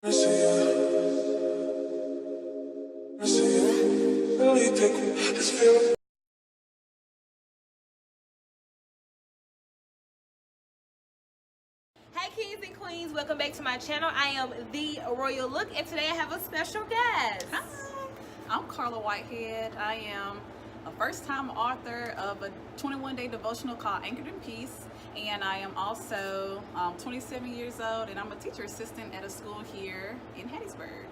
Hey kings and queens, welcome back to my channel. I am the Royal Look, and today I have a special guest. Hi, I'm Carla Whitehead. I am a first-time author of a 21-day devotional called Anchored in Peace, and I am also 27 years old, and I'm a teacher assistant at a school here in Hattiesburg.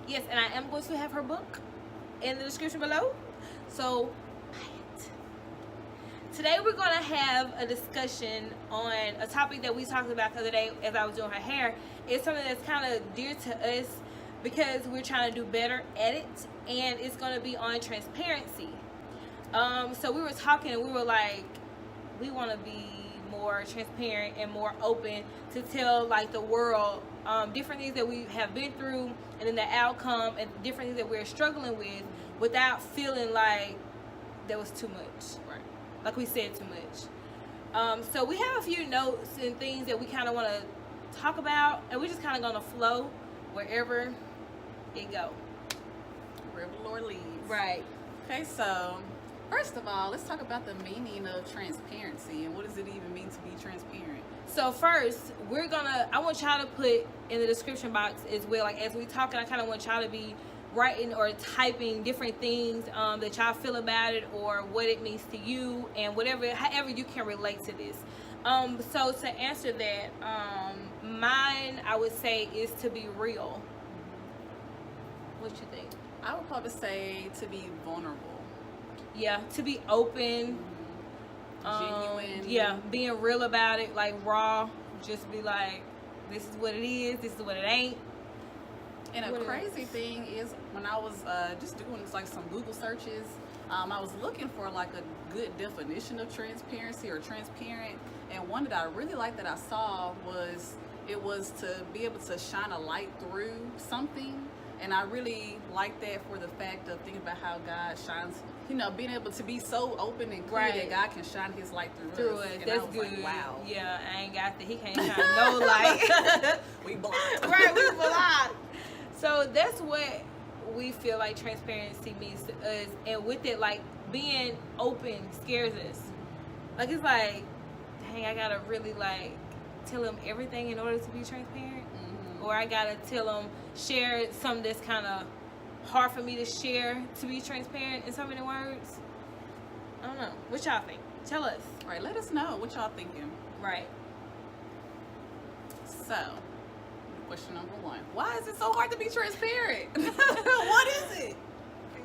Yes, and I am going to have her book in the description below, so buy it. Today we're going to have a discussion on a topic that we talked about the other day as I was doing her hair. It's something that's kind of dear to us because we're trying to do better at it, and it's going to be on transparency. So we were talking and we were like, we want to be more transparent and more open to tell like the world different things that we have been through and then the outcome and different things that we're struggling with without feeling like there was too much. Right. Like we said too much. So we have a few notes and things that we kind of want to talk about, and we're just kind of going to flow wherever it go. Wherever the Lord leads. Right. Okay, so first of all, let's talk about the meaning of transparency and what does it even mean to be transparent. So first, I want y'all to put in the description box as well, like as we talking, I kind of want y'all to be writing or typing different things that y'all feel about it or what it means to you and however you can relate to this. So to answer that, mine I would say is to be real. What you think? I would probably say to be vulnerable. Yeah, to be open. Genuine. Yeah, being real about it, like raw. Just be like, this is what it is, this is what it ain't. And a crazy thing is when I was just doing like some Google searches, I was looking for like a good definition of transparency or transparent, and one that I really liked that I saw was it was to be able to shine a light through something. And I really like that for the fact of thinking about how God shines, being able to be so open and clear that God can shine his light through us. And That's I was good. like, wow. Yeah, I ain't got that. He can't shine no light. We blocked. Right, we blocked. So that's what we feel like transparency means to us. And with it, like being open scares us. Like it's like, dang, I gotta really like tell him everything in order to be transparent. Or I gotta tell them, share something that's kind of hard for me to share to be transparent in so many words. I don't know. What y'all think? Tell us. Right, let us know what y'all thinking. Right. So, question number one. Why is it so hard to be transparent? What is it?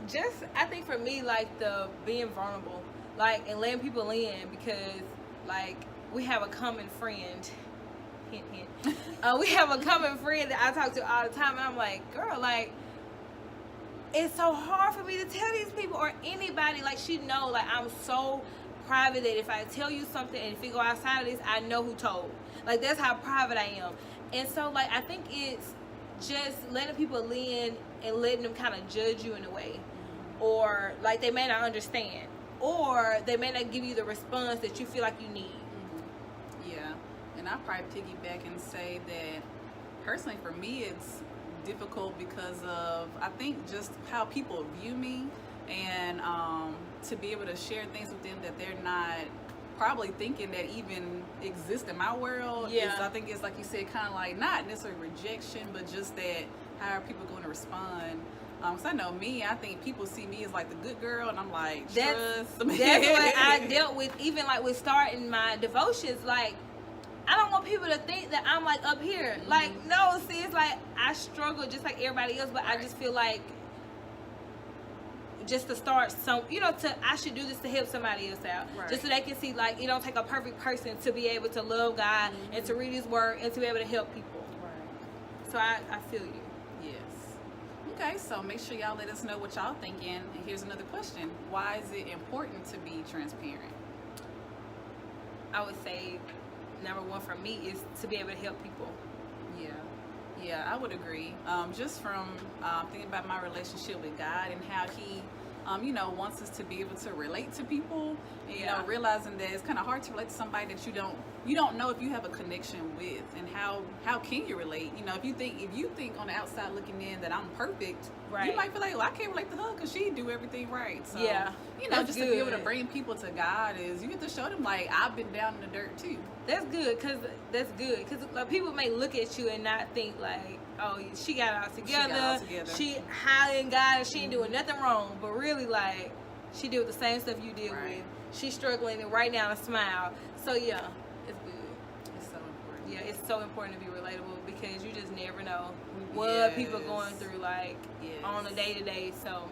Just, I think for me, like the being vulnerable, like, and letting people in because, like, we have a common friend. Hint, hint. We have a common friend that I talk to all the time, and I'm like, girl, like, it's so hard for me to tell these people or anybody. Like, she know, like, I'm so private that if I tell you something and if it go outside of this, I know who told. Like, that's how private I am. And so, like, I think it's just letting people in and letting them kind of judge you in a way. Or, like, they may not understand. Or they may not give you the response that you feel like you need. Yeah. And I'll probably piggyback and say that personally for me it's difficult because of I think just how people view me and to be able to share things with them that they're not probably thinking that even exist in my world. Yeah. I think it's like you said, kind of like not necessarily rejection, but just that how are people going to respond. Because I know me, I think people see me as like the good girl, and I'm like, trust me. That's what I dealt with, even like with starting my devotions. Like, I don't want people to think that I'm like up here. Like, no, see, it's like I struggle just like everybody else, but I just feel like just to start I should do this to help somebody else out. Right. Just so they can see like it don't take a perfect person to be able to love God and to read his word and to be able to help people. Right. So I feel you. Yes. Okay, so make sure y'all let us know what y'all thinking. And here's another question. Why is it important to be transparent? I would say number one for me is to be able to help people. Yeah, I would agree. Just from thinking about my relationship with God and how he wants us to be able to relate to people, and, realizing that it's kind of hard to relate to somebody that you don't you don't know if you have a connection with, and how can you relate? You know, if you think on the outside looking in that I'm perfect, Right. you might feel like, well, I can't relate to her because she do everything right. So Yeah, you know, that's just to be able to good. bring people to God is you get to show them like I've been down in the dirt too. That's good, cause like, people may look at you and not think like, oh, she got it all together. She high in God and she ain't doing nothing wrong. But really, like, she did the same stuff you did Right. with. She's struggling and right now to smile. So yeah, it's good. It's so important. Yeah, it's so important to be relatable because you just never know what Yes. people going through, like, Yes. on a day to day. So,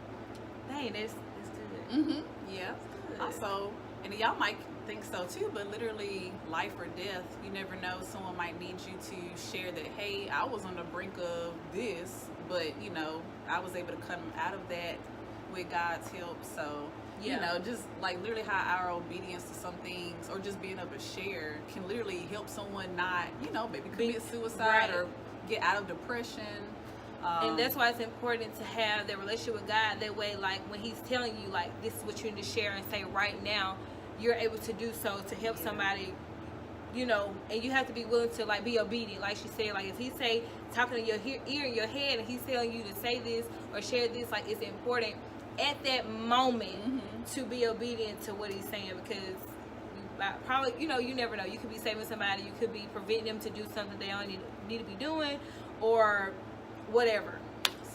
dang, it's good. Mm-hmm. Yeah. Good. Also, and y'all might think so too, but literally life or death, you never know. Someone might need you to share that, hey, I was on the brink of this, but you know, I was able to come out of that with God's help. So, Yeah. you know, just like literally how our obedience to some things or just being able to share can literally help someone not, you know, maybe commit suicide right. or get out of depression. And that's why it's important to have that relationship with God. That way, like, when he's telling you, like, this is what you need to share and say right now, you're able to do so to help somebody, you know, and you have to be willing to, like, be obedient. Like she said, like, if he say, talking to your ear in your head and he's telling you to say this or share this, like, it's important at that moment to be obedient to what he's saying, because probably, you know, you never know. You could be saving somebody. You could be preventing them to do something they don't need to be doing, or whatever.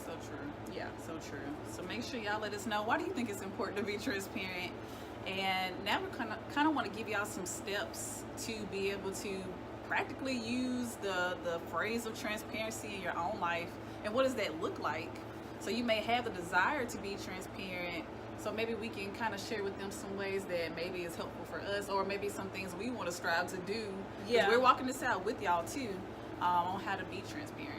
So true. Yeah. So true. So make sure y'all let us know, why do you think it's important to be transparent? And now we're kind of want to give y'all some steps to be able to practically use the phrase of transparency in your own life. And what does that look like? So you may have the desire to be transparent. So maybe we can kind of share with them some ways that maybe is helpful for us, or maybe some things we want to strive to do. 'Cause Yeah. we're walking this out with y'all too, on how to be transparent.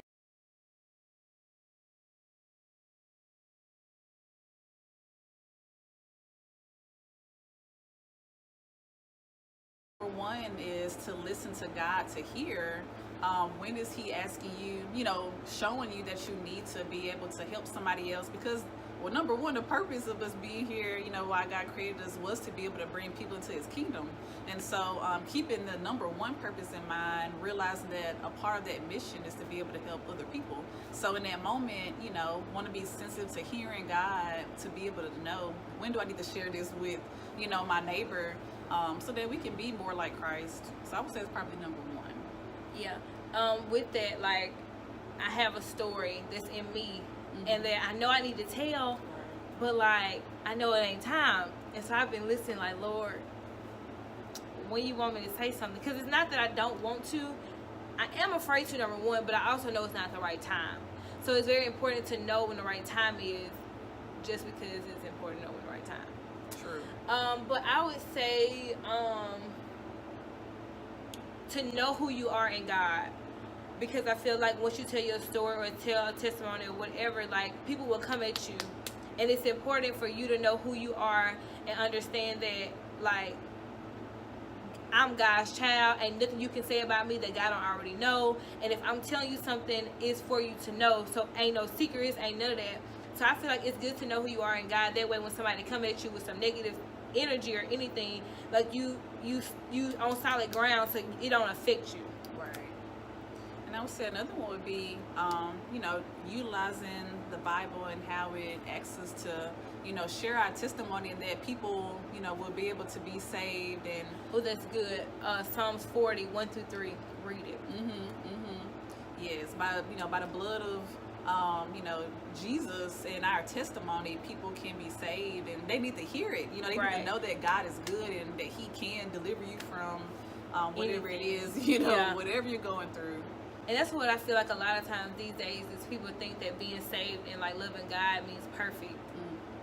Number one is to listen to God, to hear when is he asking you, you know, showing you that you need to be able to help somebody else. Because, well, number one, the purpose of us being here, you know, why God created us, was to be able to bring people into his kingdom. And so keeping the number one purpose in mind, realizing that a part of that mission is to be able to help other people. So in that moment, you know, want to be sensitive to hearing God, to be able to know, when do I need to share this with, you know, my neighbor, so that we can be more like Christ. So I would say it's probably number one. Yeah. With that, like, I have a story that's in me, and that I know I need to tell, but, like, I know it ain't time. And so I've been listening, like, Lord, when you want me to say something, because it's not that I don't want to. I am afraid to, number one, but I also know it's not the right time. So it's very important to know when the right time is, just because it's important to know when the right time. True. But I would say to know who you are in God, because I feel like once you tell your story or tell a testimony or whatever, like, people will come at you, and it's important for you to know who you are and understand that, like, I'm God's child, and nothing you can say about me that God don't already know. And if I'm telling you something, it's for you to know. So ain't no secrets, ain't none of that. So I feel like it's good to know who you are in God. That way, when somebody come at you with some negative energy or anything, like, you on solid ground, so it don't affect you. Right. And I would say another one would be, you know, utilizing the Bible and how it asks us to, you know, share our testimony, and that people, you know, will be able to be saved. And Oh, that's good. Psalms 40, 1-3. Read it. Yes, by the blood of you know, Jesus and our testimony, people can be saved, and they need to hear it. You know, they need to know that God is good and that he can deliver you from whatever it is, you know, whatever you're going through. And that's what I feel like a lot of times these days is people think that being saved and, like, loving God means perfect.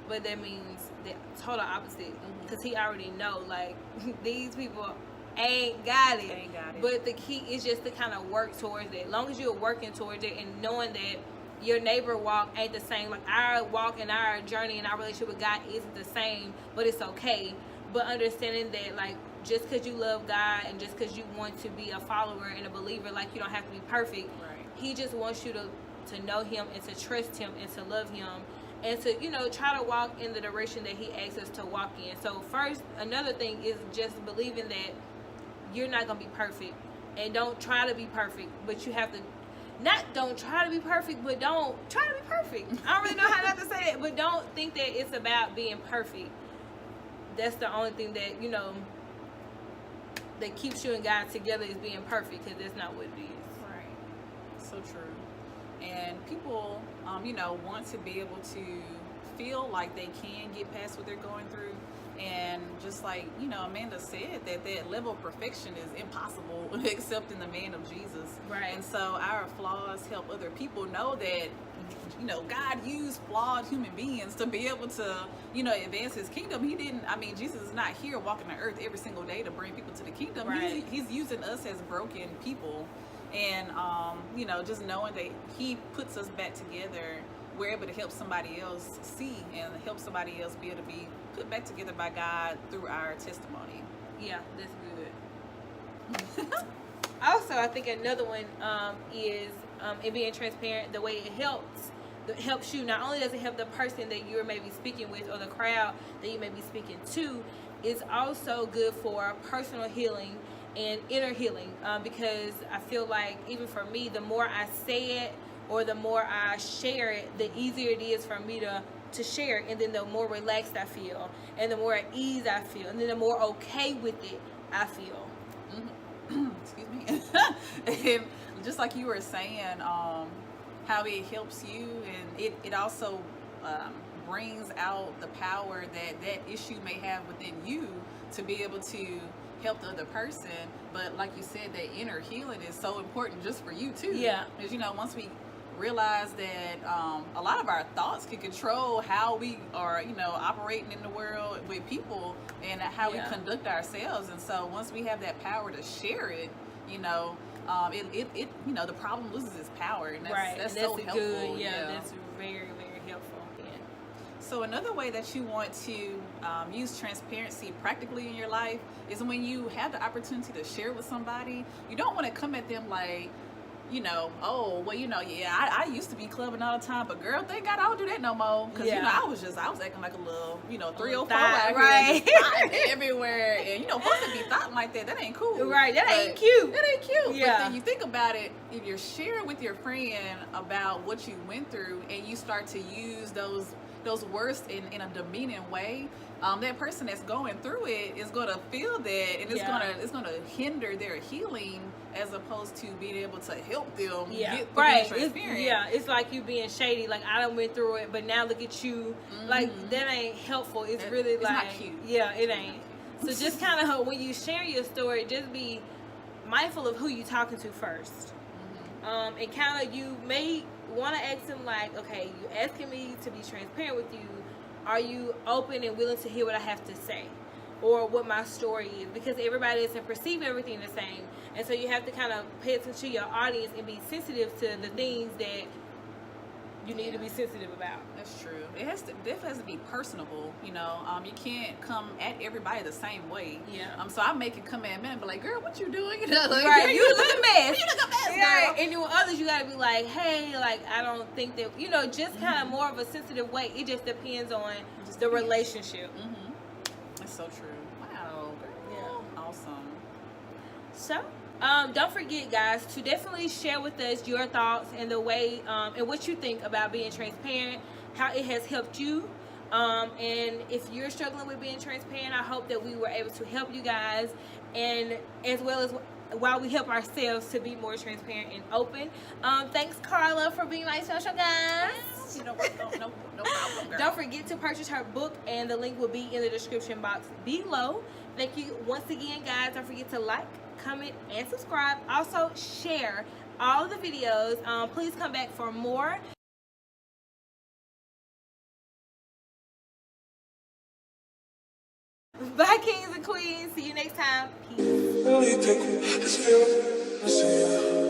But that means the total opposite. Because he already know, like, these people ain't got it. But the key is just to kind of work towards it. As long as you're working towards it and knowing that your neighbor walk ain't the same. Like, our walk and our journey and our relationship with God isn't the same, but it's okay. But understanding that, like, just because you love God and just because you want to be a follower and a believer, like, you don't have to be perfect. Right. He just wants you to know him and to trust him and to love him and to, you know, try to walk in the direction that he asks us to walk in. So first, another thing is just believing that you're not gonna be perfect, and don't try to be perfect, but you have to. Don't try to be perfect, but don't try to be perfect. I don't really know how not to say that, but don't think that it's about being perfect. That's the only thing that, you know, that keeps you and God together is being perfect, because that's not what it is. Right. So true. And people, you know, want to be able to feel like they can get past what they're going through. And just like, you know, Amanda said, that level of perfection is impossible except in the man of Jesus. Right. And so our flaws help other people know that, you know, God used flawed human beings to be able to, you know, advance his kingdom. He didn't, I mean, Jesus is not here walking the earth every single day to bring people to the kingdom. Right. He's using us as broken people. And, you know, just knowing that he puts us back together, we're able to help somebody else see and help somebody else be able to be put back together by God through our testimony. Yeah, that's good. Also, I think another one is in being transparent, the way it helps you. Not only does it help the person that you're maybe speaking with or the crowd that you may be speaking to, it's also good for personal healing and inner healing, because I feel like even for me, the more I say it or the more I share it, the easier it is for me to share it, and then the more relaxed I feel, and the more at ease I feel, and then the more okay with it I feel. Excuse me. And just like you were saying, how it helps you, and it also brings out the power that issue may have within you to be able to help the other person. But like you said, that inner healing is so important just for you too. Yeah. Because, you know, once we realize that a lot of our thoughts can control how we are, you know, operating in the world with people and how we conduct ourselves. And so once we have that power to share it, you know, it you know, the problem loses its power, and that's so helpful. Good, that's very, very helpful. Yeah. So another way that you want to use transparency practically in your life is when you have the opportunity to share with somebody. You don't want to come at them like, you know, oh, well, you know, I used to be clubbing all the time, but girl, thank God I don't do that no more. Because, you know, I was acting like a little, you know, 304 out right? Here, everywhere. And, you know, folks that be thoughting like that ain't cool. Right, that ain't cute. That ain't cute. Yeah. But then you think about it, if you're sharing with your friend about what you went through and you start to use those words in a demeaning way, that person that's going through it is going to feel that, and it's going to hinder their healing as opposed to being able to help them get through being transparent. It's like you being shady. Like, I done went through it, but now look at you. Like, that ain't helpful. It's really it's like, not cute. Yeah, it ain't. So just kind of when you share your story, just be mindful of who you talking to first. And kind of, you may want to ask them like, okay, you asking me to be transparent with you. Are you open and willing to hear what I have to say, or what my story is? Because everybody doesn't perceive everything the same, and so you have to kind of pay attention to your audience and be sensitive to the things that you need to be sensitive about. That's true. It definitely has to be personable. You know, you can't come at everybody the same way. Yeah. So I make it come at me and be like, "Girl, what you doing?" You know, like, right. Girl, You look a mess. You look a mess, right. girl. And then with others, you gotta be like, "Hey, like, I don't think that, you know, just kind of more of a sensitive way." It just depends on the relationship. That's so true. Wow. Girl. Yeah. Awesome. So. Don't forget, guys, to definitely share with us your thoughts and the way and what you think about being transparent, how it has helped you. And if you're struggling with being transparent, I hope that we were able to help you guys, and as well as while we help ourselves to be more transparent and open. Thanks, Carla, for being my social guest. You know what? No problem, girl. Don't forget to purchase her book, and the link will be in the description box below. Thank you once again, guys. Don't forget to like, comment, and subscribe. Also, share all of the videos. Please come back for more. Bye, kings and queens. See you next time. Peace.